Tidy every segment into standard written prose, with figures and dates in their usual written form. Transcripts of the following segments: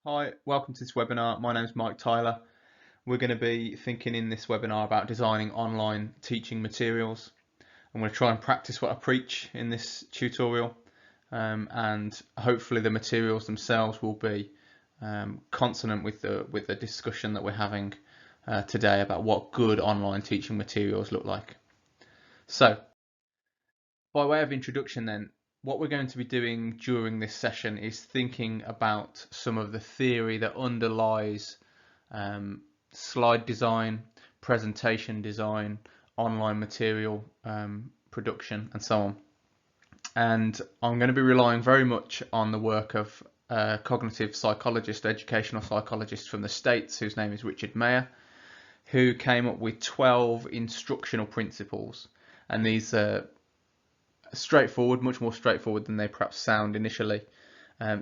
Hi, welcome to this webinar. My name is Mike Tyler. We're going to be thinking in this webinar about designing online teaching materials. I'm going to try and practice what I preach in this tutorial, and hopefully the materials themselves will be consonant with the discussion that we're having today about what good online teaching materials look like. So, by way of introduction then, what we're going to be doing during this session is thinking about some of the theory that underlies slide design, presentation design, online material production, and so on. And I'm going to be relying very much on the work of a cognitive psychologist, educational psychologist from the States, whose name is Richard Mayer, who came up with 12 instructional principles. And these are straightforward, much more straightforward than they perhaps sound initially.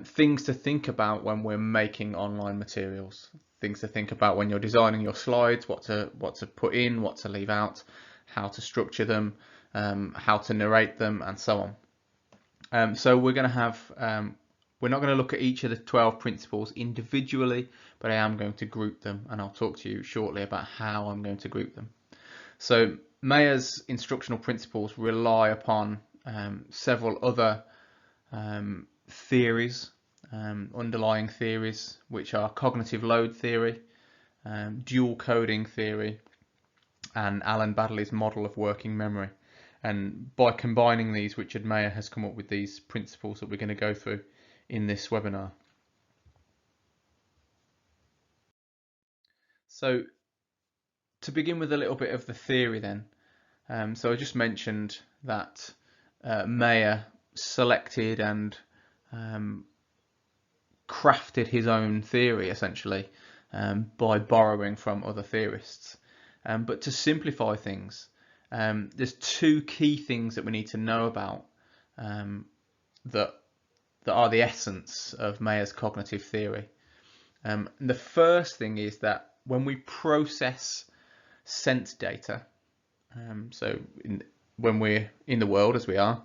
Things to think about when we're making online materials. Things to think about when you're designing your slides, what to put in, what to leave out, how to structure them, how to narrate them, and so on. So we're going to have, we're not going to look at each of the 12 principles individually, but I am going to group them, and I'll talk to you shortly about how I'm going to group them. So Mayer's instructional principles rely upon several other theories, underlying theories, which are cognitive load theory, dual coding theory, and Alan Baddeley's model of working memory. And by combining these, Richard Mayer has come up with these principles that we're going to go through in this webinar. So to begin with a little bit of the theory then, so I just mentioned that Mayer selected and crafted his own theory essentially by borrowing from other theorists. But to simplify things, there's two key things that we need to know about that are the essence of Mayer's cognitive theory. The first thing is that when we process sense data, when we're in the world as we are,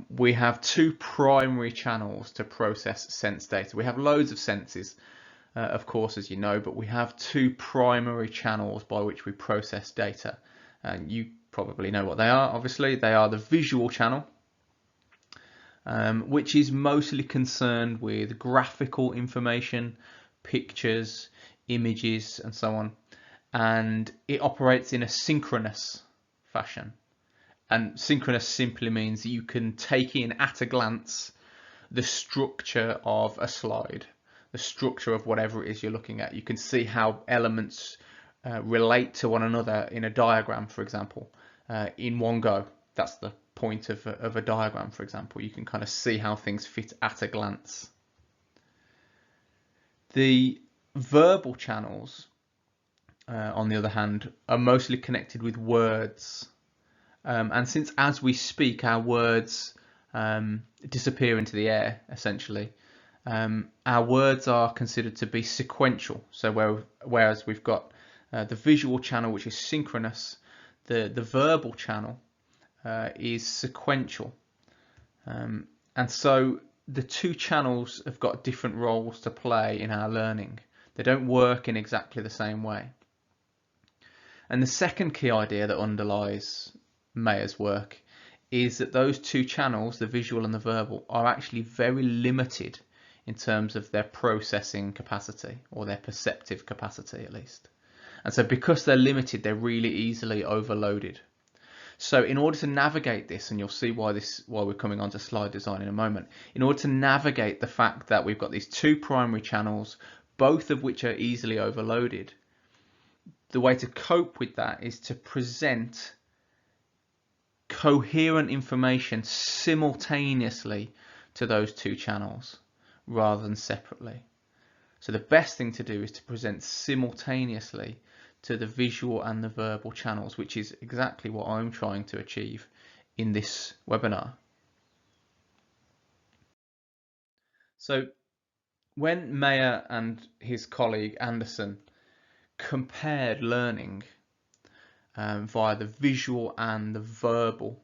we have two primary channels to process sense data. We have loads of senses, of course, as you know, but we have two primary channels by which we process data. And you probably know what they are, obviously. They are the visual channel, which is mostly concerned with graphical information, pictures, images, and so on. And it operates in a synchronous fashion. And synchronous simply means that you can take in at a glance the structure of a slide, the structure of whatever it is you're looking at. You can see how elements relate to one another in a diagram, for example, in one go. That's the point of a diagram, for example. You can kind of see how things fit at a glance. The verbal channels, on the other hand, are mostly connected with words. And since as we speak our words disappear into the air, essentially, our words are considered to be sequential. So whereas we've got the visual channel, which is synchronous, the verbal channel is sequential. And so the two channels have got different roles to play in our learning. They don't work in exactly the same way. And the second key idea that underlies Mayer's work is that those two channels, the visual and the verbal, are actually very limited in terms of their processing capacity, or their perceptive capacity at least. And so because they're limited, they're really easily overloaded. So in order to navigate this, and you'll see why we're coming on to slide design in a moment, in order to navigate the fact that we've got these two primary channels, both of which are easily overloaded, the way to cope with that is to present coherent information simultaneously to those two channels rather than separately. So the best thing to do is to present simultaneously to the visual and the verbal channels, which is exactly what I'm trying to achieve in this webinar. So when Mayer and his colleague Anderson compared learning via the visual and the verbal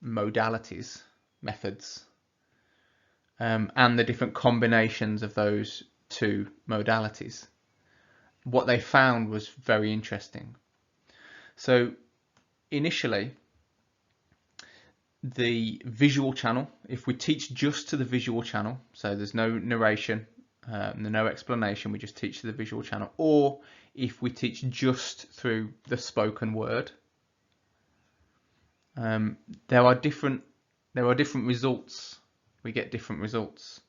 methods, and the different combinations of those two modalities, what they found was very interesting. So initially, the visual channel, if we teach just to the visual channel, so there's no narration, no explanation, we just teach to the visual channel, or if we teach just through the spoken word, there are different results. We get different results.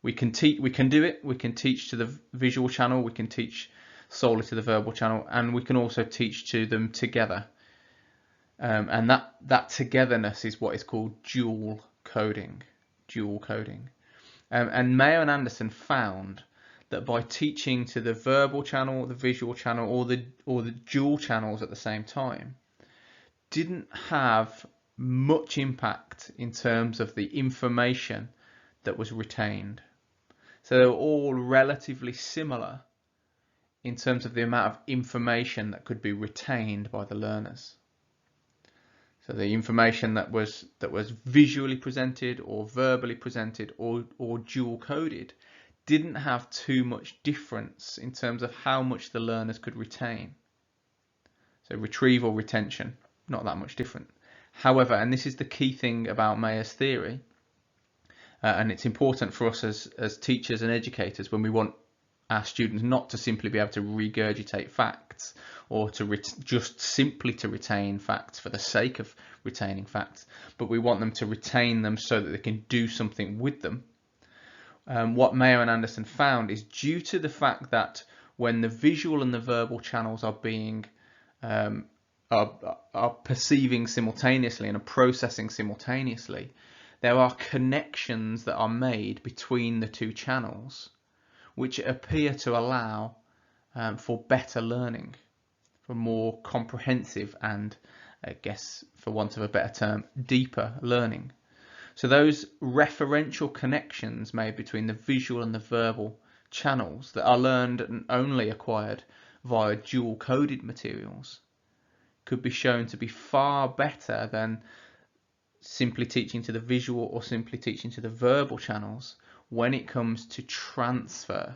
We can teach to the visual channel, we can teach solely to the verbal channel, and we can also teach to them together. And that togetherness is what is called dual coding. And Mayo and Anderson found that by teaching to the verbal channel, the visual channel, or the dual channels at the same time, didn't have much impact in terms of the information that was retained. So they were all relatively similar in terms of the amount of information that could be retained by the learners. So the information that was visually presented or verbally presented or dual coded didn't have too much difference in terms of how much the learners could retain. So retrieval, retention, not that much different. However, and this is the key thing about Mayer's theory, and it's important for us as teachers and educators when we want our students not to simply be able to regurgitate facts or to just simply to retain facts for the sake of retaining facts, but we want them to retain them so that they can do something with them. What Mayo and Anderson found is due to the fact that when the visual and the verbal channels are being are perceiving simultaneously and are processing simultaneously, there are connections that are made between the two channels which appear to allow for better learning, for more comprehensive and, I guess for want of a better term, deeper learning. So those referential connections made between the visual and the verbal channels that are learned and only acquired via dual coded materials could be shown to be far better than simply teaching to the visual or simply teaching to the verbal channels when it comes to transfer.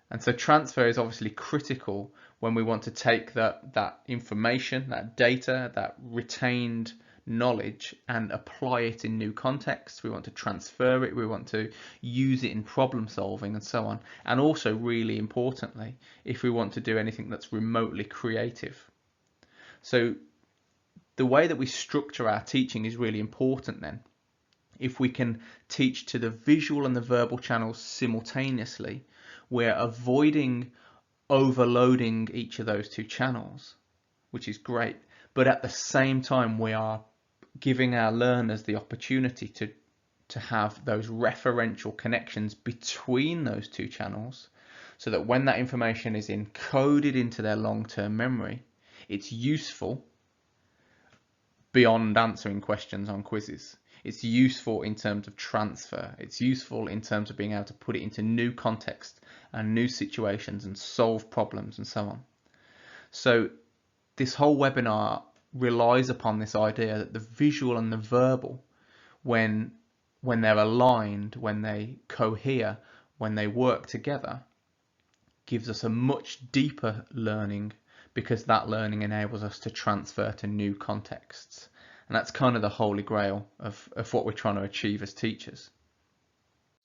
And so transfer is obviously critical when we want to take that information, that data, that retained knowledge and apply it in new contexts. We want to transfer it, we want to use it in problem solving and so on. And also, really importantly, if we want to do anything that's remotely creative. So the way that we structure our teaching is really important then. If we can teach to the visual and the verbal channels simultaneously, we're avoiding overloading each of those two channels, which is great. But at the same time, we are giving our learners the opportunity to have those referential connections between those two channels, so that when that information is encoded into their long-term memory, it's useful beyond answering questions on quizzes. It's useful in terms of transfer. It's useful in terms of being able to put it into new context and new situations and solve problems and so on. So this whole webinar relies upon this idea that the visual and the verbal, when they're aligned, when they cohere, when they work together, gives us a much deeper learning, because that learning enables us to transfer to new contexts. And that's kind of the holy grail of what we're trying to achieve as teachers.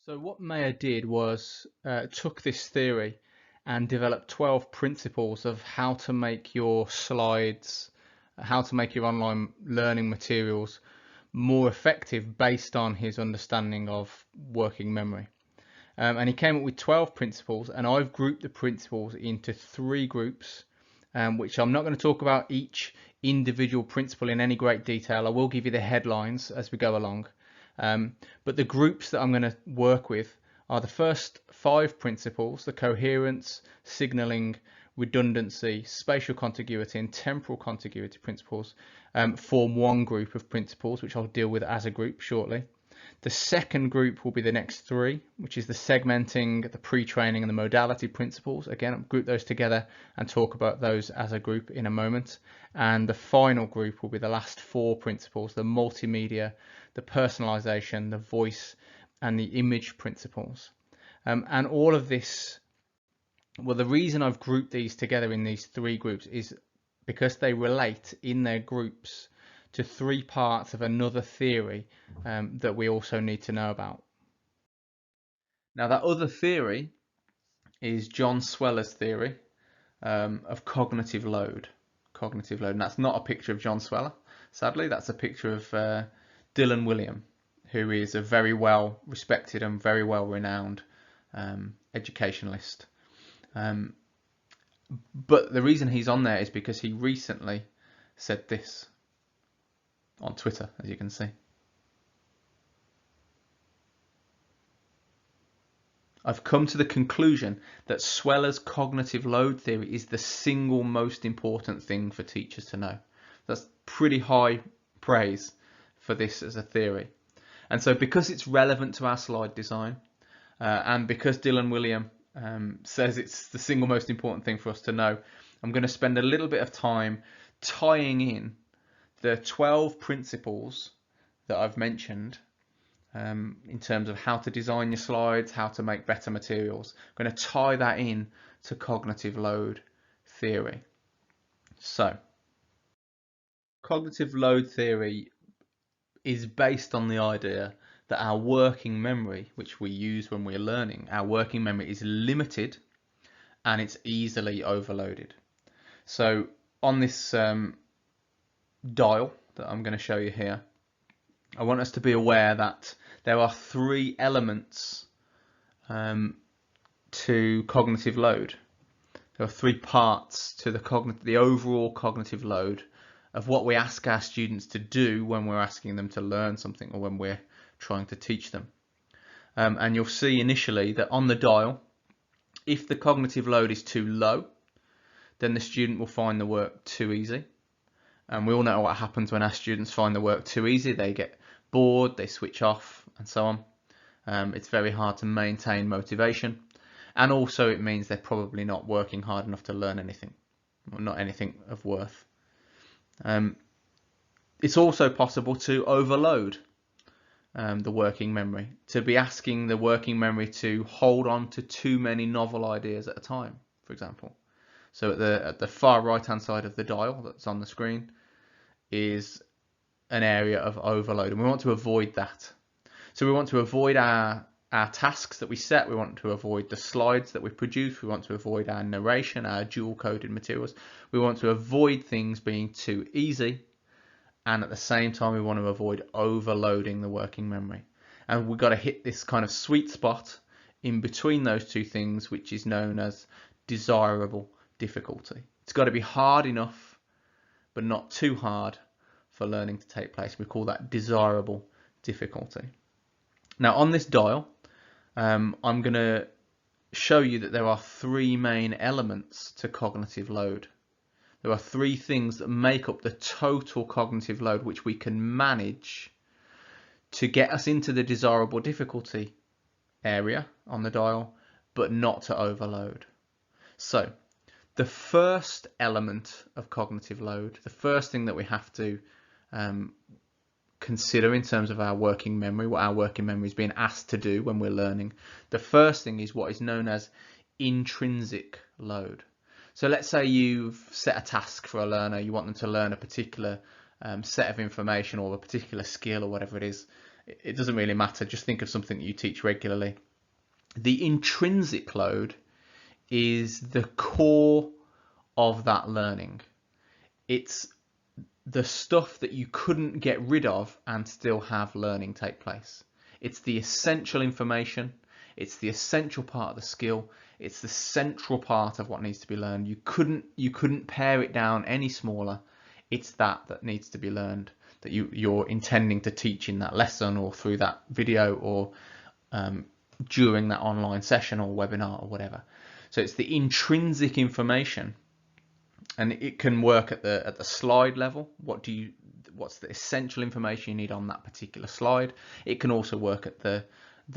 So what Mayer did was took this theory and developed 12 principles of how to make your slides, how to make your online learning materials more effective based on his understanding of working memory. And he came up with 12 principles, and I've grouped the principles into 3 groups, which I'm not going to talk about each individual principle in any great detail. I will give you the headlines as we go along. But the groups that I'm going to work with are the first 5 principles: the coherence, signaling, redundancy, spatial contiguity and temporal contiguity principles form one group of principles, which I'll deal with as a group shortly. The second group will be the next 3, which is the segmenting, the pre-training and the modality principles. Again, I'll group those together and talk about those as a group in a moment. And the final group will be the last 4 principles: the multimedia, the personalization, the voice and the image principles. And all of this, well, the reason I've grouped these together in these three groups is because they relate in their groups to three parts of another theory that we also need to know about. Now, that other theory is John Sweller's theory of cognitive load. Cognitive load, and that's not a picture of John Sweller, sadly. That's a picture of Dylan Wiliam, who is a very well respected and very well renowned educationalist. But the reason he's on there is because he recently said this on Twitter, as you can see. I've come to the conclusion that Sweller's cognitive load theory is the single most important thing for teachers to know. That's pretty high praise for this as a theory. And so because it's relevant to our slide design, and because Dylan Wiliam says it's the single most important thing for us to know, I'm going to spend a little bit of time tying in the 12 principles that I've mentioned in terms of how to design your slides, how to make better materials. I'm going to tie that in to cognitive load theory. So, cognitive load theory is based on the idea that our working memory, which we use when we're learning, our working memory is limited and it's easily overloaded. So on this dial that I'm going to show you here, I want us to be aware that there are three elements to cognitive load. There are three parts to the overall cognitive load of what we ask our students to do when we're asking them to learn something or when we're trying to teach them. And you'll see initially that on the dial, if the cognitive load is too low, then the student will find the work too easy. And we all know what happens when our students find the work too easy. They get bored, they switch off, and so on. It's very hard to maintain motivation. And also it means they're probably not working hard enough to learn anything, or not anything of worth. It's also possible to overload the working memory, to be asking the working memory to hold on to too many novel ideas at a time, for example. So at the far right hand side of the dial that's on the screen is an area of overload, and we want to avoid that. So we want to avoid our tasks that we set, we want to avoid the slides that we produce, we want to avoid our narration, our dual coded materials, we want to avoid things being too easy, and at the same time we want to avoid overloading the working memory. And we've got to hit this kind of sweet spot in between those two things, which is known as desirable difficulty. It's got to be hard enough but not too hard for learning to take place. We call that desirable difficulty. Now on this dial, I'm going to show you that there are three main elements to cognitive load. There are three things that make up the total cognitive load which we can manage to get us into the desirable difficulty area on the dial, but not to overload. So the first element of cognitive load, the first thing that we have to consider in terms of our working memory, what our working memory is being asked to do when we're learning, the first thing is what is known as intrinsic load. So let's say you've set a task for a learner, you want them to learn a particular set of information or a particular skill or whatever it is. It doesn't really matter, just think of something that you teach regularly. The intrinsic load is the core of that learning. It's the stuff that you couldn't get rid of and still have learning take place. It's the essential information, it's the essential part of the skill, it's the central part of what needs to be learned. You couldn't pare it down any smaller. It's that needs to be learned, that you're intending to teach in that lesson or through that video or during that online session or webinar or whatever. So it's the intrinsic information, and it can work at the slide level. What's the essential information you need on that particular slide? It can also work at the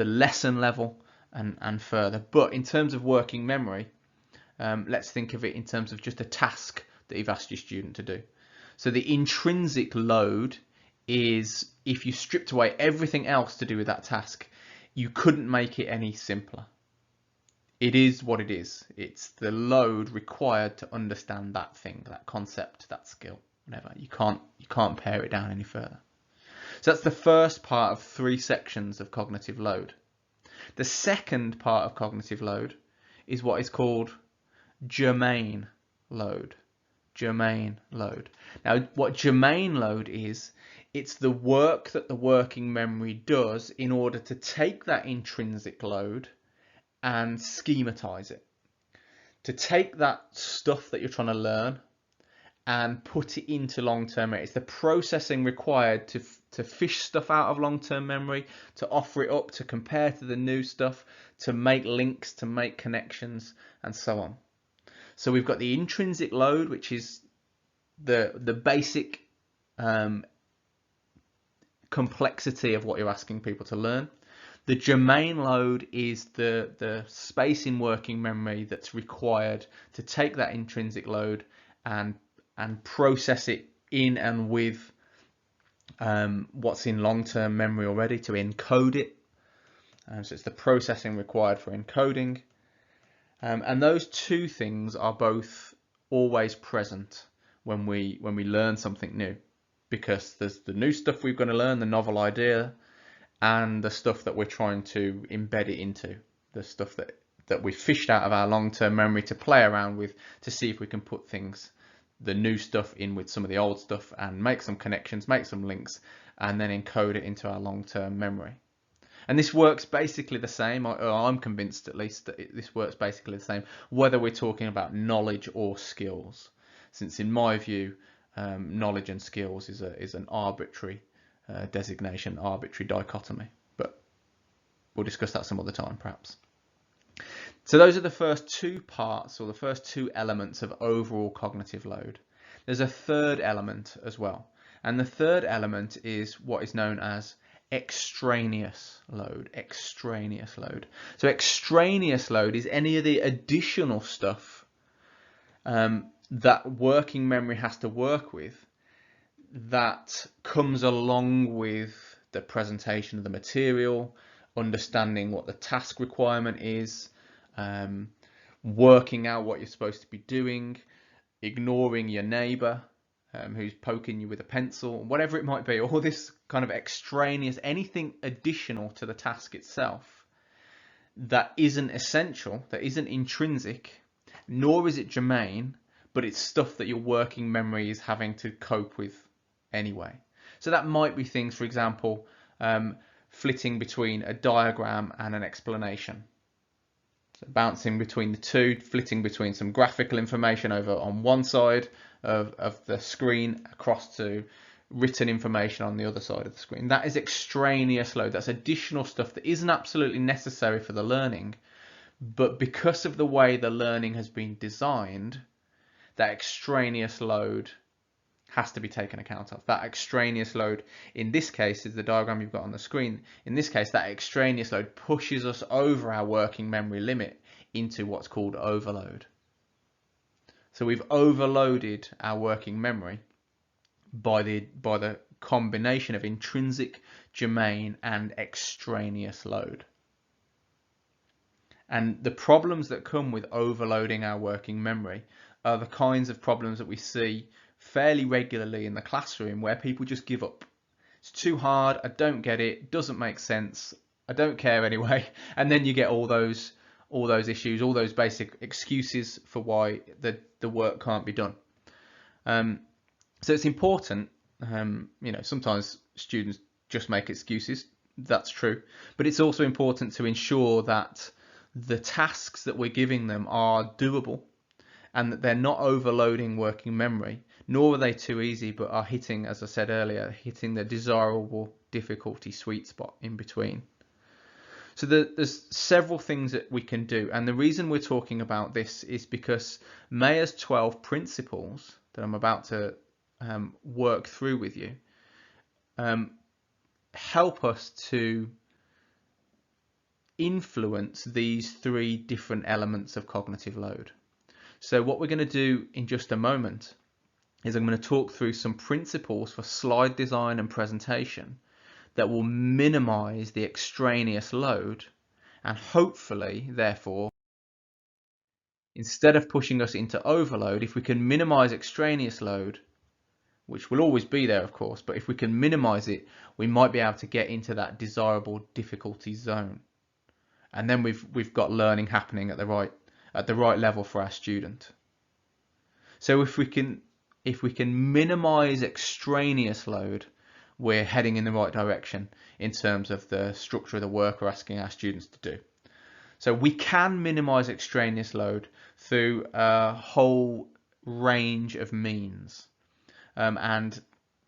lesson level and further. But in terms of working memory, let's think of it in terms of just a task that you've asked your student to do. So the intrinsic load is, if you stripped away everything else to do with that task, you couldn't make it any simpler. it is what it is. It's the load required to understand that thing, that concept, that skill, whatever. You can't pare it down any further. So that's the first part of 3 sections of cognitive load. The second part of cognitive load is what is called Germane Load. Germane Load. Now, what Germane Load is, it's the work that the working memory does in order to take that intrinsic load and schematize it. To take that stuff that you're trying to learn and put it into long-term memory. It's the processing required to fish stuff out of long-term memory, to offer it up, to compare to the new stuff, to make links, to make connections, and so on. So we've got the intrinsic load, which is the basic complexity of what you're asking people to learn. The germane load is the space in working memory that's required to take that intrinsic load and process it in and with what's in long-term memory already, to encode it. So it's the processing required for encoding. And those two things are both always present when we learn something new, because there's the new stuff we're going to learn, the novel idea, and the stuff that we're trying to embed it into, the stuff that we fished out of our long-term memory to play around with, to see if we can put things, the new stuff, in with some of the old stuff and make some connections, make some links, and then encode it into our long-term memory. And this works basically the same, or I'm convinced at least that this works basically the same, whether we're talking about knowledge or skills, since in my view, knowledge and skills is an arbitrary designation, arbitrary dichotomy, but we'll discuss that some other time perhaps. So those are the first 2 parts, or the first 2 elements of overall cognitive load. There's a third element as well, and the third element is what is known as extraneous load. Extraneous load. So extraneous load is any of the additional stuff that working memory has to work with, that comes along with the presentation of the material, understanding what the task requirement is, working out what you're supposed to be doing, ignoring your neighbor who's poking you with a pencil, whatever it might be, all this kind of extraneous, anything additional to the task itself that isn't essential, that isn't intrinsic, nor is it germane, but it's stuff that your working memory is having to cope with anyway. So that might be things, for example, flitting between a diagram and an explanation. So bouncing between the two, flitting between some graphical information over on one side of the screen across to written information on the other side of the screen. That is extraneous load. That's additional stuff that isn't absolutely necessary for the learning, but because of the way the learning has been designed, that extraneous load has to be taken account of. That extraneous load, in this case, is the diagram you've got on the screen. In this case, that extraneous load pushes us over our working memory limit into what's called overload. So we've overloaded our working memory by the combination of intrinsic, germane, and extraneous load. And the problems that come with overloading our working memory are the kinds of problems that we see fairly regularly in the classroom, where people just give up. It's too hard, I don't get it, doesn't make sense, I don't care anyway, and then you get all those issues, all those basic excuses for why the work can't be done. So it's important, sometimes students just make excuses, that's true, but it's also important to ensure that the tasks that we're giving them are doable, and that they're not overloading working memory, nor are they too easy, but are hitting, as I said earlier, hitting the desirable difficulty sweet spot in between. So there's several things that we can do, and the reason we're talking about this is because Mayer's 12 principles that I'm about to work through with you help us to influence these 3 different elements of cognitive load. So what we're going to do in just a moment is I'm going to talk through some principles for slide design and presentation that will minimize the extraneous load and hopefully, therefore, instead of pushing us into overload, if we can minimize extraneous load, which will always be there, of course, but if we can minimize it, we might be able to get into that desirable difficulty zone. And then we've got learning happening at the right level for our student. So if we can minimize extraneous load, we're heading in the right direction in terms of the structure of the work we're asking our students to do. So we can minimize extraneous load through a whole range of means. And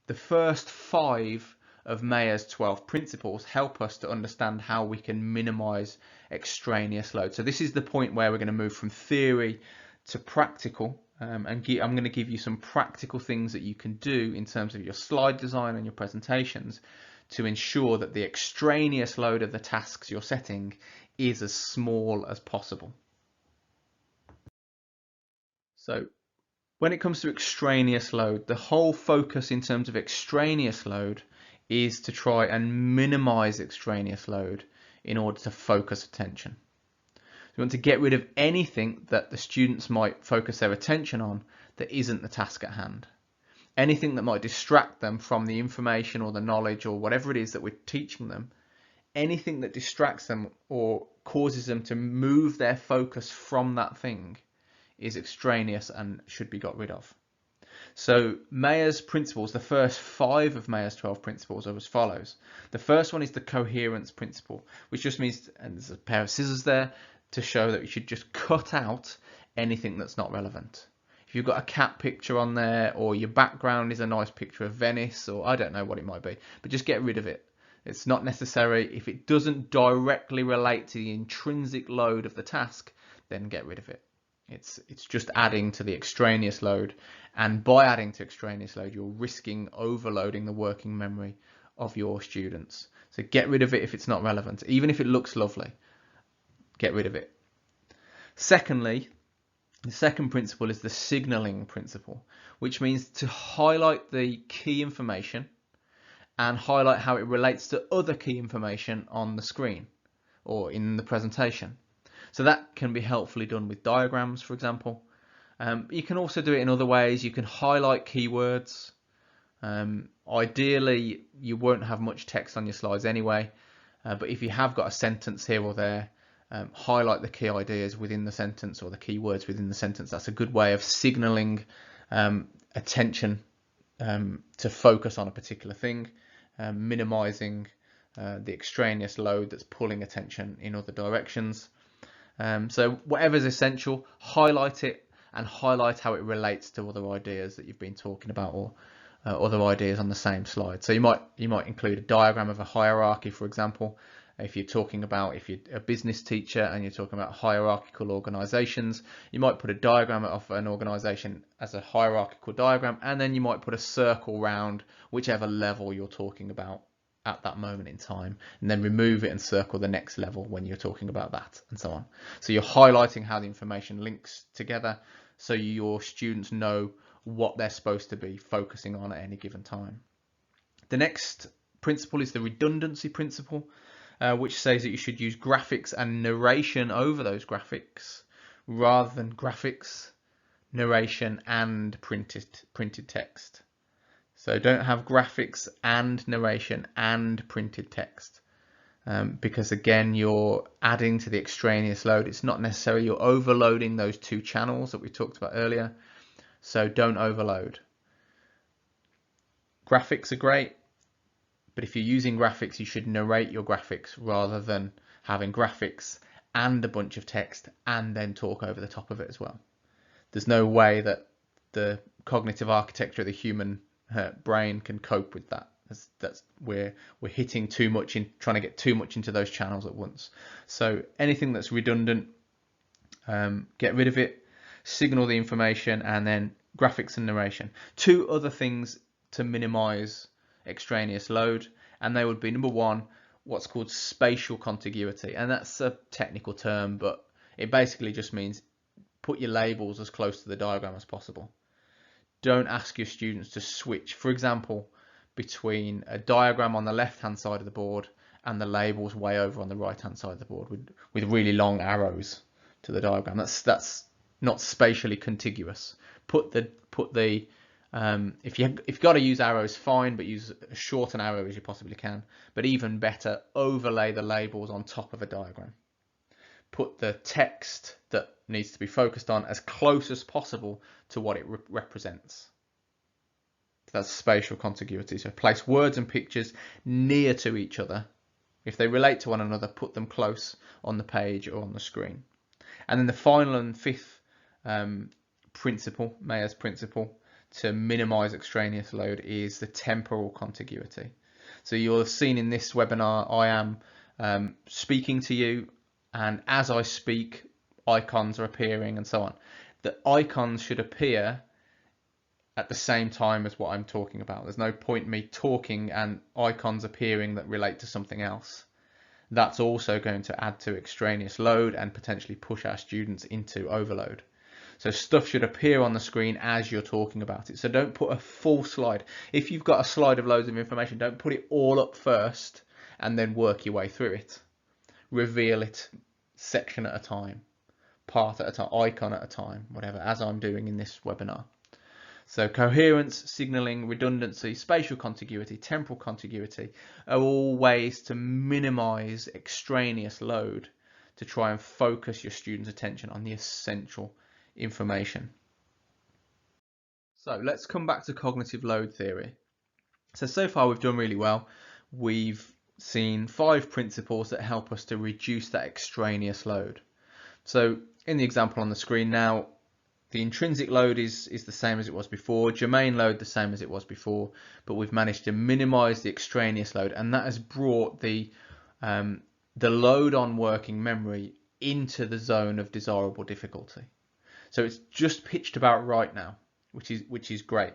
the first 5 of Mayer's 12 principles help us to understand how we can minimize extraneous load. So this is the point where we're going to move from theory to practical, and I'm going to give you some practical things that you can do in terms of your slide design and your presentations to ensure that the extraneous load of the tasks you're setting is as small as possible. So when it comes to extraneous load, the whole focus in terms of extraneous load is to try and minimize extraneous load in order to focus attention. We want to get rid of anything that the students might focus their attention on that isn't the task at hand. Anything that might distract them from the information or the knowledge or whatever it is that we're teaching them, anything that distracts them or causes them to move their focus from that thing is extraneous and should be got rid of. So Mayer's principles, the first 5 of Mayer's 12 principles are as follows. The first one is the coherence principle, which just means, and there's a pair of scissors there, to show that you should just cut out anything that's not relevant. If you've got a cat picture on there, or your background is a nice picture of Venice, or I don't know what it might be, but just get rid of it. It's not necessary. If it doesn't directly relate to the intrinsic load of the task, then get rid of it. It's just adding to the extraneous load, and by adding to extraneous load, you're risking overloading the working memory of your students. So get rid of it if it's not relevant, even if it looks lovely. Get rid of it. Secondly, the second principle is the signaling principle, which means to highlight the key information and highlight how it relates to other key information on the screen or in the presentation. So that can be helpfully done with diagrams, for example. You can also do it in other ways. You can highlight keywords. Ideally, you won't have much text on your slides anyway, but if you have got a sentence here or there, highlight the key ideas within the sentence or the keywords within the sentence. That's a good way of signaling attention to focus on a particular thing, minimizing the extraneous load that's pulling attention in other directions. So whatever is essential, highlight it and highlight how it relates to other ideas that you've been talking about or other ideas on the same slide. So you might include a diagram of a hierarchy, for example. If you're talking about, if you're a business teacher and you're talking about hierarchical organizations, you might put a diagram of an organization as a hierarchical diagram, and then you might put a circle round whichever level you're talking about at that moment in time, and then remove it and circle the next level when you're talking about that, and so on. So you're highlighting how the information links together so your students know what they're supposed to be focusing on at any given time. The next principle is the redundancy principle, which says that you should use graphics and narration over those graphics rather than graphics, narration and printed text. So don't have graphics and narration and printed text, because again, you're adding to the extraneous load. It's not necessary. You're overloading those 2 channels that we talked about earlier. So don't overload. Graphics are great, but if you're using graphics, you should narrate your graphics rather than having graphics and a bunch of text and then talk over the top of it as well. There's no way that the cognitive architecture of the human brain can cope with that. We're hitting too much in trying to get too much into those channels at once. So anything that's redundant, get rid of it, signal the information, and then graphics and narration. 2 other things to minimize extraneous load, and they would be, number 1, what's called spatial contiguity, and that's a technical term, but it basically just means put your labels as close to the diagram as possible. Don't ask your students to switch, for example, between a diagram on the left hand side of the board and the labels way over on the right hand side of the board with really long arrows to the diagram. That's not spatially contiguous. If you've got to use arrows, fine, but use as short an arrow as you possibly can. But even better, overlay the labels on top of a diagram. Put the text that needs to be focused on as close as possible to what it represents. That's spatial contiguity. So place words and pictures near to each other. If they relate to one another, put them close on the page or on the screen. And then the final and fifth principle, Mayer's principle, to minimize extraneous load is the temporal contiguity. So you'll have seen in this webinar, I am speaking to you, and as I speak, icons are appearing and so on. The icons should appear at the same time as what I'm talking about. There's no point in me talking and icons appearing that relate to something else. That's also going to add to extraneous load and potentially push our students into overload. So stuff should appear on the screen as you're talking about it. So don't put a full slide. If you've got a slide of loads of information, don't put it all up first and then work your way through it. Reveal it section at a time, part at a time, icon at a time, whatever, as I'm doing in this webinar. So coherence, signaling, redundancy, spatial contiguity, temporal contiguity are all ways to minimize extraneous load to try and focus your students' attention on the essential information. So let's come back to cognitive load theory. So far we've done really well. We've seen 5 principles that help us to reduce that extraneous load. So in the example on the screen now, the intrinsic load is the same as it was before, Germane load the same as it was before, but we've managed to minimize the extraneous load, and that has brought the load on working memory into the zone of desirable difficulty. So it's just pitched about right now, which is great.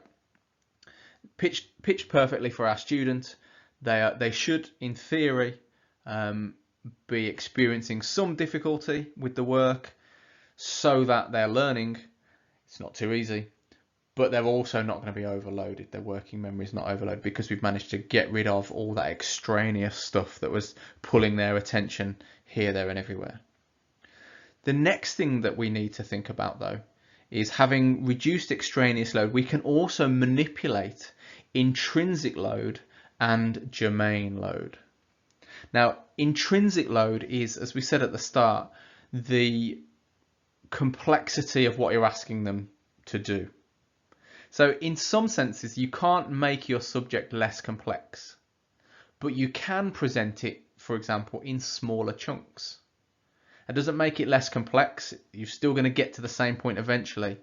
Pitched perfectly for our student. They should, in theory, be experiencing some difficulty with the work so that they're learning. It's not too easy, but they're also not going to be overloaded. Their working memory is not overloaded because we've managed to get rid of all that extraneous stuff that was pulling their attention here, there, and everywhere. The next thing that we need to think about, though, is having reduced extraneous load, we can also manipulate intrinsic load and Germane load. Now, intrinsic load is, as we said at the start, the complexity of what you're asking them to do. So in some senses, you can't make your subject less complex, but you can present it, for example, in smaller chunks. It doesn't make it less complex. You're still going to get to the same point eventually,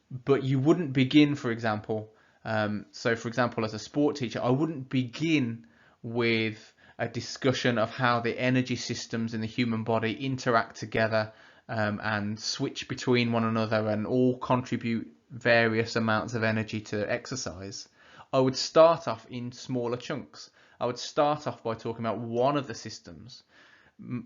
but you wouldn't begin, for example, for example, as a sport teacher, I wouldn't begin with a discussion of how the energy systems in the human body interact together and switch between one another and all contribute various amounts of energy to exercise. I would start off in smaller chunks. I would start off by talking about one of the systems,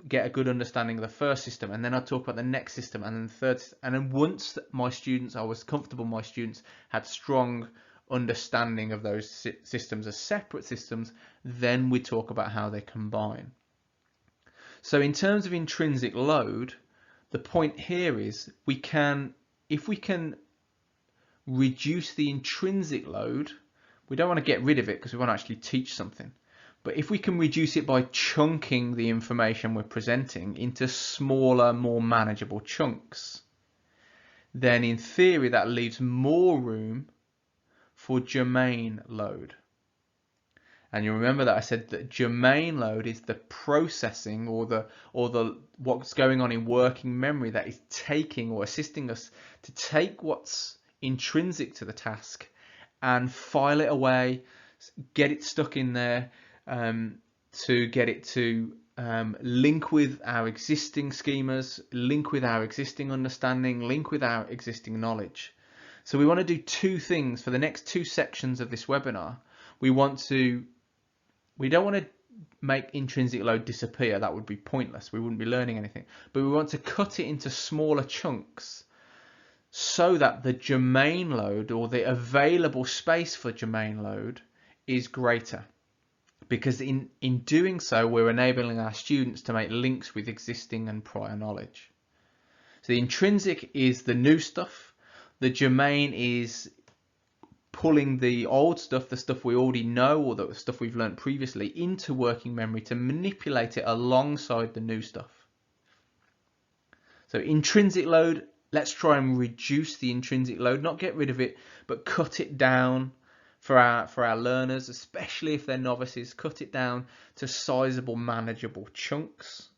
get a good understanding of the first system, and then I'd talk about the next system, and then the third. And then once I was comfortable my students had strong understanding of those systems as separate systems, then we talk about how they combine. So in terms of intrinsic load, the point here is if we can reduce the intrinsic load, we don't want to get rid of it because we want to actually teach something. But if we can reduce it by chunking the information we're presenting into smaller, more manageable chunks, then in theory that leaves more room for Germane load. And you remember that I said that Germane load is the processing or the what's going on in working memory that is taking or assisting us to take what's intrinsic to the task and file it away, get it stuck in there, to get it to link with our existing schemas, link with our existing understanding, link with our existing knowledge. So we want to do 2 things for the next 2 sections of this webinar. We don't want to make intrinsic load disappear. That would be pointless. We wouldn't be learning anything. But we want to cut it into smaller chunks so that the Germane load or the available space for Germane load is greater. Because in doing so, we're enabling our students to make links with existing and prior knowledge. So the intrinsic is the new stuff. The germane is pulling the old stuff, the stuff we already know or the stuff we've learned previously, into working memory to manipulate it alongside the new stuff. So intrinsic load, let's try and reduce the intrinsic load, not get rid of it, but cut it down for our learners, especially if they're novices. Cut it down to sizable, manageable chunks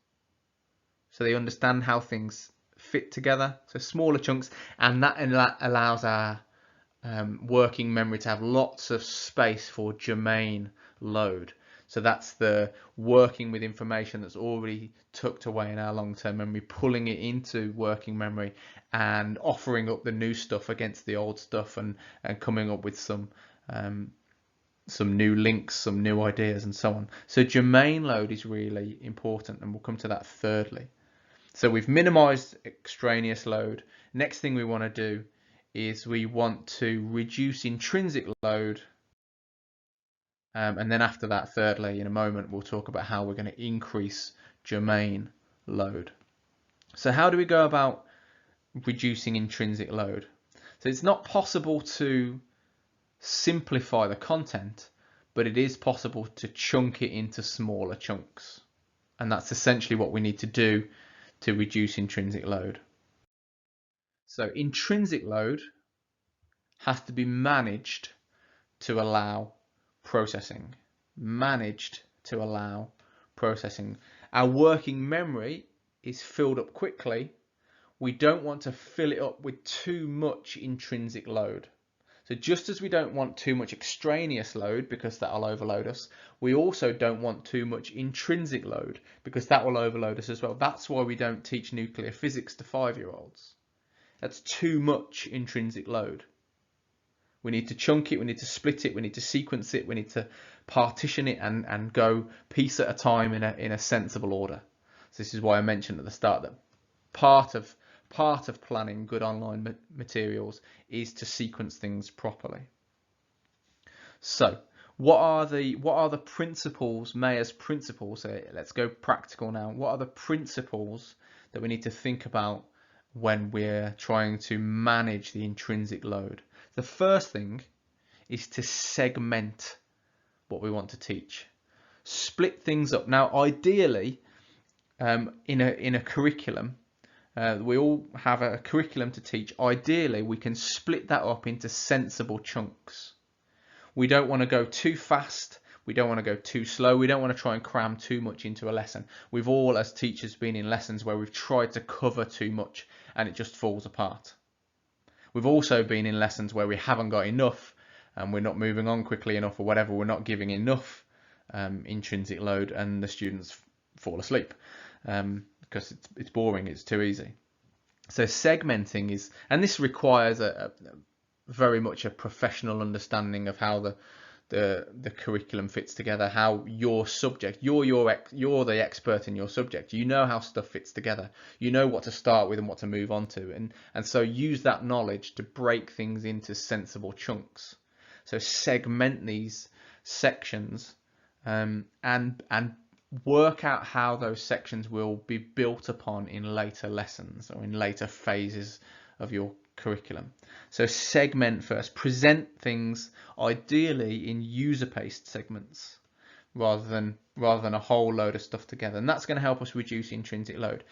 so they understand how things fit together. So smaller chunks, and that allows our working memory to have lots of space for germane load. So that's the working with information that's already tucked away in our long-term memory, pulling it into working memory and offering up the new stuff against the old stuff, and coming up with some new links, some new ideas, and so on. So germane load is really important, and we'll come to that thirdly. So we've minimized extraneous load. Next thing we want to do is we want to reduce intrinsic load. And then after that, thirdly, in a moment, we'll talk about how we're going to increase germane load. So how do we go about reducing intrinsic load? So it's not possible to simplify the content, but it is possible to chunk it into smaller chunks. And that's essentially what we need to do to reduce intrinsic load. So intrinsic load has to be managed to allow processing. Managed to allow processing. Our working memory is filled up quickly. We don't want to fill it up with too much intrinsic load. So just as we don't want too much extraneous load because that'll overload us, we also don't want too much intrinsic load because that will overload us as well. That's why we don't teach nuclear physics to 5-year-olds. That's too much intrinsic load. We need to chunk it, we need to split it, we need to sequence it, we need to partition it and go piece at a time in a sensible order. So this is why I mentioned at the start that part of planning good online materials is to sequence things properly. So what are the principles, Mayer's principles? So let's go practical now. What are the principles that we need to think about when we're trying to manage the intrinsic load? The first thing is to segment what we want to teach. Split things up. Now, ideally, in a curriculum, we all have a curriculum to teach. Ideally, we can split that up into sensible chunks. We don't want to go too fast. We don't want to go too slow. We don't want to try and cram too much into a lesson. We've all, as teachers, been in lessons where we've tried to cover too much and it just falls apart. We've also been in lessons where we haven't got enough and we're not moving on quickly enough or whatever. We're not giving enough intrinsic load and the students fall asleep because it's boring, it's too easy. So segmenting is, and this requires a very much a professional understanding of how the curriculum fits together, how your subject, you're the expert in your subject, you know how stuff fits together, you know what to start with and what to move on to, and so use that knowledge to break things into sensible chunks. So segment these sections and work out how those sections will be built upon in later lessons or in later phases of your curriculum. So segment first, present things ideally in user-paced segments rather than a whole load of stuff together, and that's going to help us reduce intrinsic load.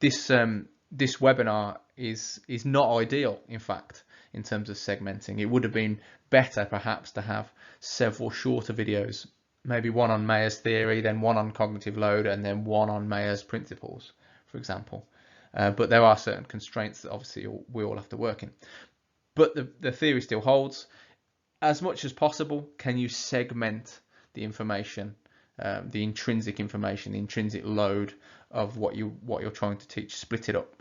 This webinar is not ideal, in fact, in terms of segmenting. It would have been better perhaps to have several shorter videos, maybe one on Mayer's theory, then one on cognitive load, and then one on Mayer's principles, for example. But there are certain constraints that obviously we all have to work in. But the theory still holds. As much as possible, can you segment the information, the intrinsic information, the intrinsic load of what you're trying to teach, split it up.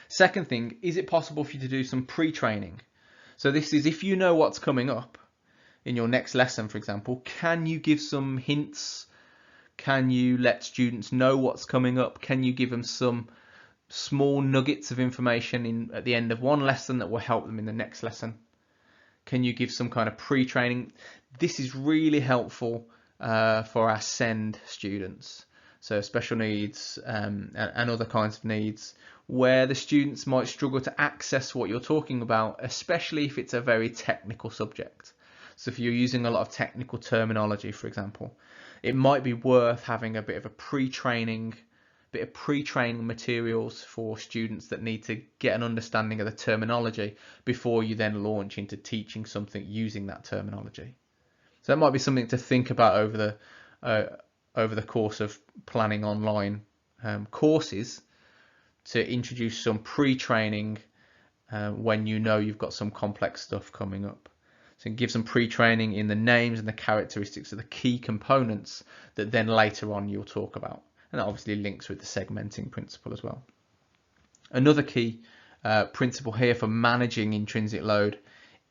Second thing, is it possible for you to do some pre-training? So this is if you know what's coming up in your next lesson, for example, can you give some hints? Can you let students know what's coming up? Can you give them some small nuggets of information at the end of one lesson that will help them in the next lesson? Can you give some kind of pre-training? This is really helpful for our SEND students. so special needs and other kinds of needs, where the students might struggle to access what you're talking about, especially if it's a very technical subject. So if you're using a lot of technical terminology, for example, it might be worth having a bit of pre-training materials for students that need to get an understanding of the terminology before you then launch into teaching something using that terminology. So that might be something to think about over the course of planning online courses, to introduce some pre-training when you know you've got some complex stuff coming up. So give some pre-training in the names and the characteristics of the key components that then later on you'll talk about. And that obviously links with the segmenting principle as well. Another key principle here for managing intrinsic load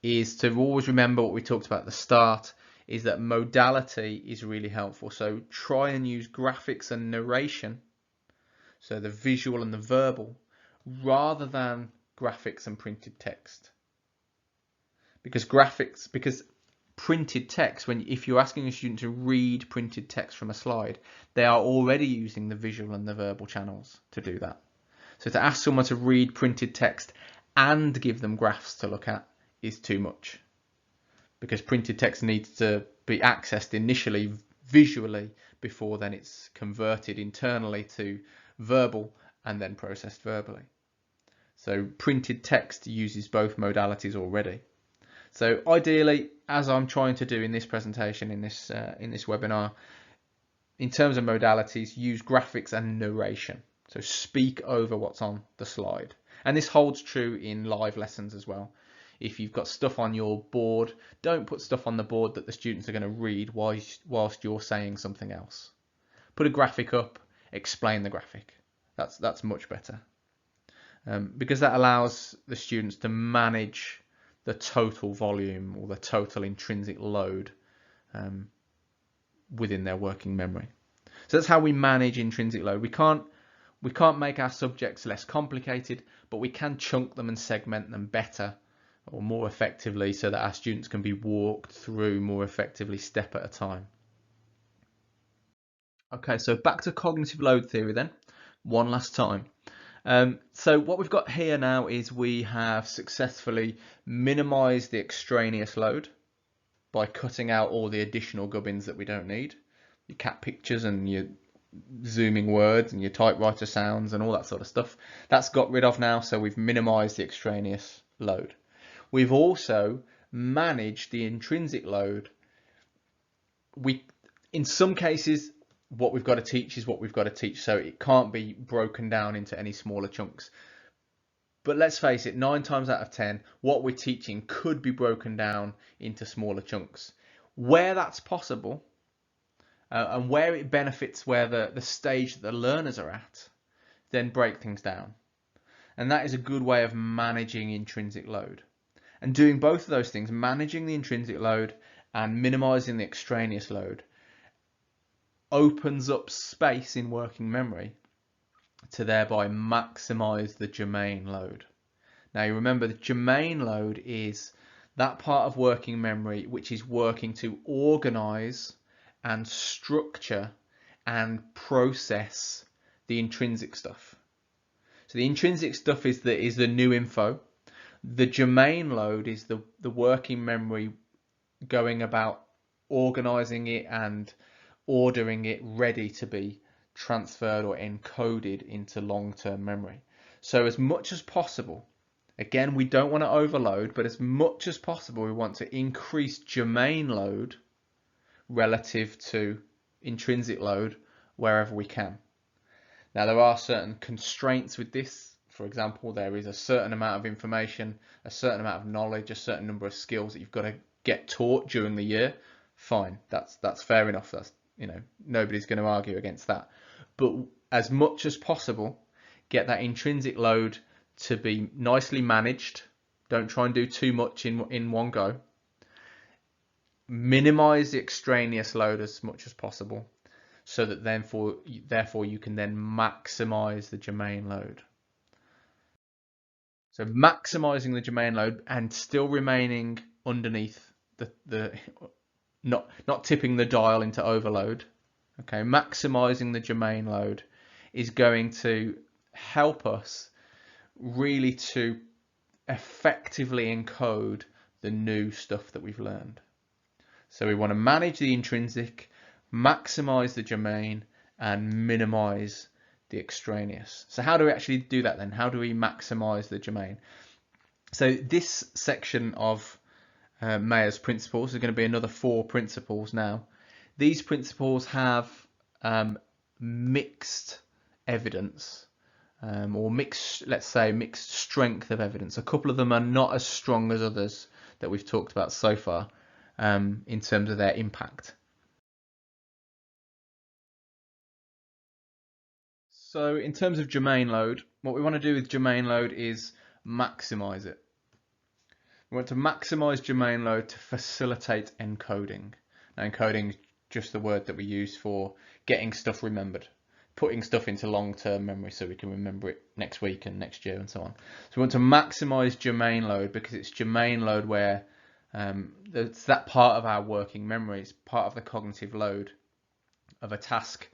is to always remember what we talked about at the start, is that modality is really helpful. So try and use graphics and narration, so the visual and the verbal, rather than graphics and printed text. Because printed text, if you're asking a student to read printed text from a slide, they are already using the visual and the verbal channels to do that. So to ask someone to read printed text and give them graphs to look at is too much, because printed text needs to be accessed initially visually before then it's converted internally to verbal and then processed verbally. So printed text uses both modalities already. So ideally, as I'm trying to do in this presentation, in this webinar, in terms of modalities, use graphics and narration. So speak over what's on the slide. And this holds true in live lessons as well. If you've got stuff on your board, don't put stuff on the board that the students are going to read whilst you're saying something else. Put a graphic up, explain the graphic. That's much better. Because that allows the students to manage the total volume or the total intrinsic load within their working memory. So that's how we manage intrinsic load. We can't make our subjects less complicated, but we can chunk them and segment them better or more effectively, so that our students can be walked through more effectively step at a time. Okay, so back to cognitive load theory then, one last time. So what we've got here now is we have successfully minimized the extraneous load by cutting out all the additional gubbins that we don't need, your cat pictures and your zooming words and your typewriter sounds and all that sort of stuff. That's got rid of now, so we've minimized the extraneous load. We've also managed the intrinsic load. In some cases, what we've got to teach is what we've got to teach, so it can't be broken down into any smaller chunks. But let's face it, 9 times out of 10, what we're teaching could be broken down into smaller chunks. Where that's possible, and where it benefits, where the stage that the learners are at, then break things down. And that is a good way of managing intrinsic load. And doing both of those things, managing the intrinsic load and minimizing the extraneous load, opens up space in working memory to thereby maximize the germane load. Now you remember, the germane load is that part of working memory which is working to organize and structure and process the intrinsic stuff. So the intrinsic stuff is the new info. The germane load is the working memory going about organizing it and ordering it ready to be transferred or encoded into long-term memory. So as much as possible, again, we don't want to overload, but as much as possible we want to increase germane load relative to intrinsic load wherever we can. Now there are certain constraints with this. For example, there is a certain amount of information, a certain amount of knowledge, a certain number of skills that you've got to get taught during the year. Fine, that's fair enough. That's, nobody's going to argue against that. But as much as possible, get that intrinsic load to be nicely managed. Don't try and do too much in one go. Minimize the extraneous load as much as possible, so that therefore you can then maximize the germane load. So maximizing the germane load and still remaining underneath not tipping the dial into overload, Okay, maximising the Germane load is going to help us really to effectively encode the new stuff that we've learned. So we want to manage the intrinsic, maximise the Germane, and minimise the extraneous. So how do we actually do that then? How do we maximise the Germane? So this section of Mayer's principles is going to be another 4 principles now. These principles have mixed evidence, or let's say mixed strength of evidence. A couple of them are not as strong as others that we've talked about so far in terms of their impact. So in terms of Germane load, what we want to do with Germane load is maximize it. We want to maximize Germane load to facilitate encoding. Now, encoding is just the word that we use for getting stuff remembered, putting stuff into long-term memory so we can remember it next week and next year and so on. So we want to maximize Germane load because it's Germane load where it's that part of our working memory, it's part of the cognitive load of a task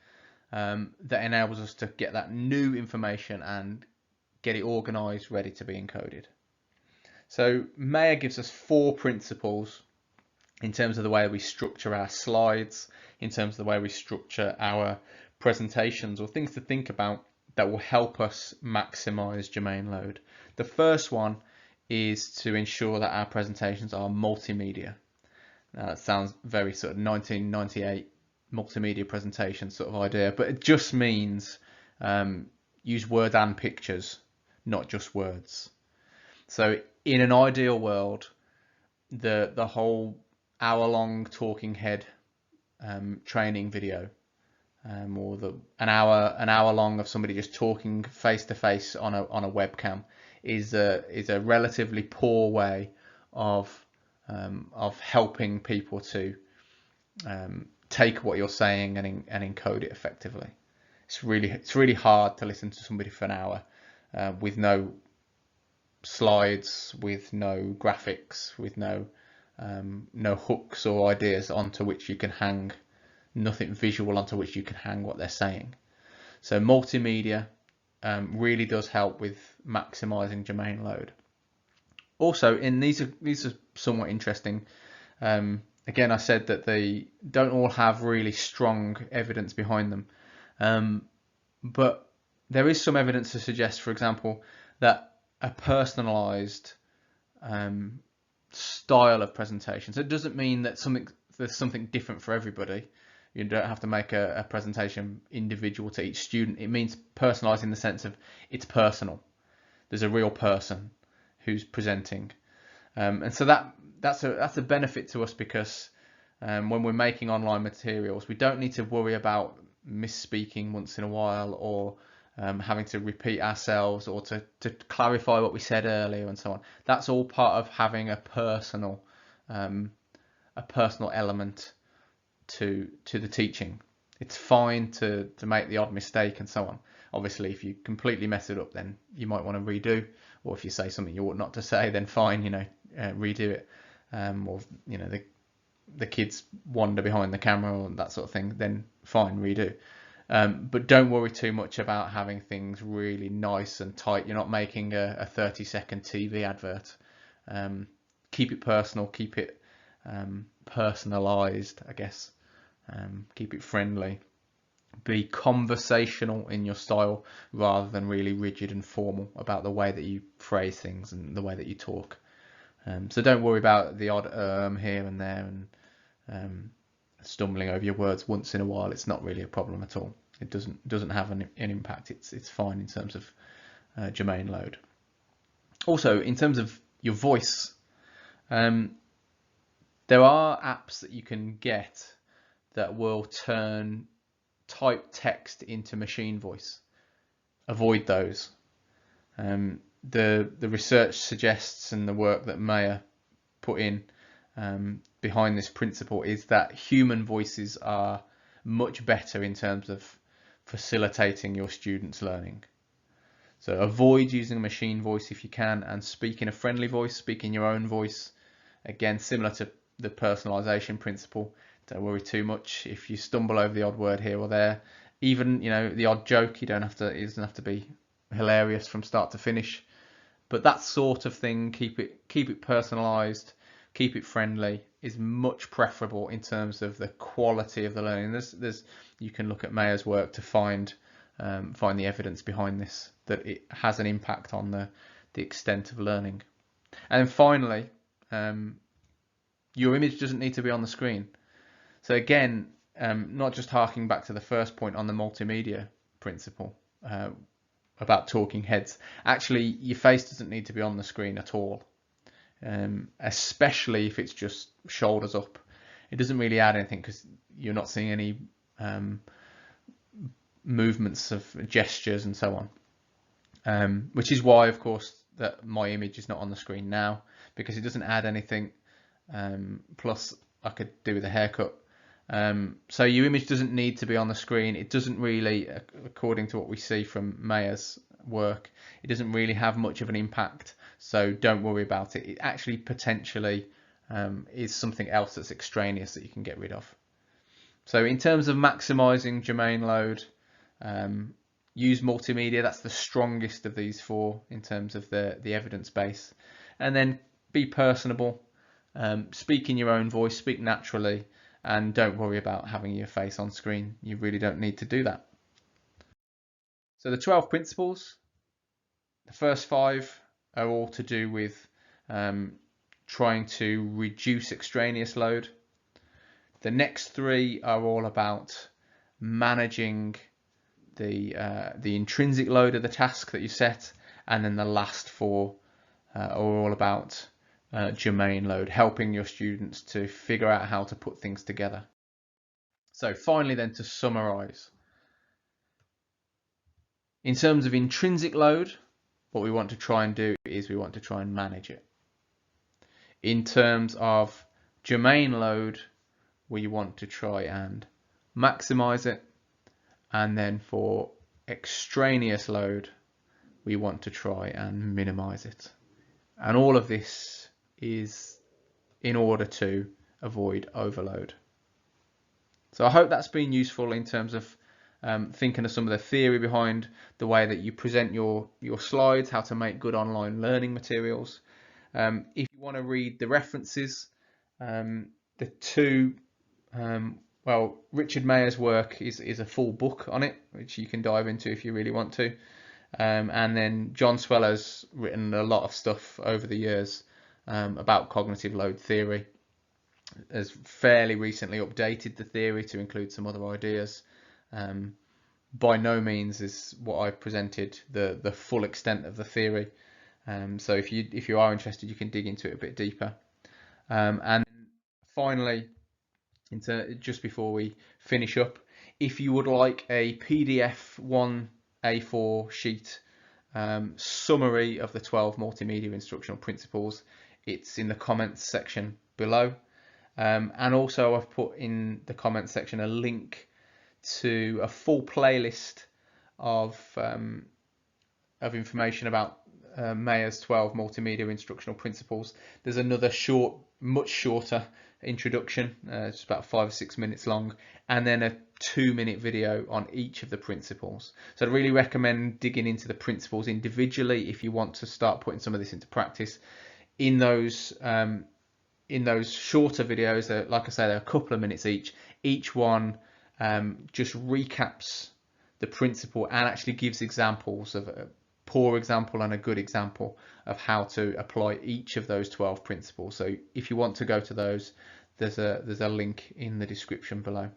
that enables us to get that new information and get it organized, ready to be encoded. So Mayer gives us 4 principles in terms of the way we structure our slides, in terms of the way we structure our presentations, or things to think about that will help us maximize Germane load. The first one is to ensure that our presentations are multimedia. Now that sounds very sort of 1998 multimedia presentation sort of idea, but it just means use words and pictures, not just words. So in an ideal world, the whole hour-long talking head training video, or an hour long of somebody just talking face to face on a webcam is a relatively poor way of helping people to take what you're saying and encode it effectively. It's really hard to listen to somebody for an hour with no slides, with no graphics, with no hooks or ideas onto which you can hang, nothing visual onto which you can hang what they're saying. So multimedia really does help with maximizing Germane load. Also, these are somewhat interesting. Again, I said that they don't all have really strong evidence behind them, but there is some evidence to suggest, for example, that a personalized style of presentation. So it doesn't mean that there's something different for everybody. You don't have to make a presentation individual to each student. It means personalized in the sense of it's personal. There's a real person who's presenting, and so that's a benefit to us because when we're making online materials, we don't need to worry about misspeaking once in a while or having to repeat ourselves or to clarify what we said earlier and so on. That's all part of having a personal element to the teaching. It's fine to make the odd mistake and so on. Obviously, if you completely mess it up, then you might want to redo, or if you say something you ought not to say, then fine, redo it. Or the kids wander behind the camera or that sort of thing, then fine, redo. But don't worry too much about having things really nice and tight. You're not making a 30-second TV advert. Keep it personal, keep it personalized, I guess. Keep it friendly. Be conversational in your style rather than really rigid and formal about the way that you phrase things and the way that you talk. So don't worry about the odd here and there and stumbling over your words once in a while. It's not really a problem at all. It doesn't have an impact. It's fine in terms of Germane load. Also, in terms of your voice, there are apps that you can get that will turn typed text into machine voice. Avoid those. The research suggests, and the work that Mayer put in behind this principle, is that human voices are much better in terms of facilitating your students' learning. So avoid using a machine voice if you can, and speak in a friendly voice, speak in your own voice. Again, similar to the personalization principle, Don't worry too much if you stumble over the odd word here or there. Even, you know, the odd joke, it doesn't have to be hilarious from start to finish. But that sort of thing, keep it personalised, keep it friendly, is much preferable in terms of the quality of the learning. You can look at Mayer's work to find the evidence behind this, that it has an impact on the extent of learning. And then finally, your image doesn't need to be on the screen. So again, not just harking back to the first point on the multimedia principle about talking heads. Actually, your face doesn't need to be on the screen at all, especially if it's just shoulders up. It doesn't really add anything because you're not seeing any movements of gestures and so on, which is why, of course, that my image is not on the screen now, because it doesn't add anything. Plus, I could do with a haircut. So your image doesn't need to be on the screen. It doesn't really, according to what we see from Mayer's work, it doesn't really have much of an impact. So don't worry about it. It actually potentially is something else that's extraneous that you can get rid of. So in terms of maximising Germane Load, use multimedia. That's the strongest of these four in terms of the evidence base. And then be personable. Speak in your own voice, speak naturally, and don't worry about having your face on screen. You really don't need to do that. So the 12 principles, the first 5 are all to do with trying to reduce extraneous load. The next 3 are all about managing the intrinsic load of the task that you set, and then the last 4 are all about Germane Load, helping your students to figure out how to put things together. So finally then, to summarize, in terms of intrinsic load, what we want to try and do is we want to try and manage it. In terms of Germane Load, we want to try and maximize it. And then for extraneous load, we want to try and minimize it. And all of this is in order to avoid overload. So I hope that's been useful in terms of thinking of some of the theory behind the way that you present your slides, how to make good online learning materials. If you want to read the references, the 2, well, Richard Mayer's work is a full book on it, which you can dive into if you really want to. And then John Sweller's written a lot of stuff over the years about cognitive load theory. Has fairly recently updated the theory to include some other ideas. By no means is what I presented the full extent of the theory. So if you are interested, you can dig into it a bit deeper. And finally, just before we finish up, if you would like a PDF 1 A4 sheet summary of the 12 multimedia instructional principles, it's in the comments section below. And also I've put in the comments section a link to a full playlist of information about Mayer's 12 multimedia instructional principles. There's another much shorter introduction, it's about 5 or 6 minutes long, and then a 2-minute video on each of the principles. So I'd really recommend digging into the principles individually if you want to start putting some of this into practice. In those shorter videos, like I say, they're a couple of minutes each. Each one just recaps the principle and actually gives examples of a poor example and a good example of how to apply each of those 12 principles. So if you want to go to those, there's a link in the description below.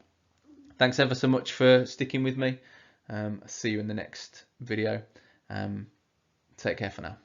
Thanks ever so much for sticking with me. See you in the next video. Take care for now.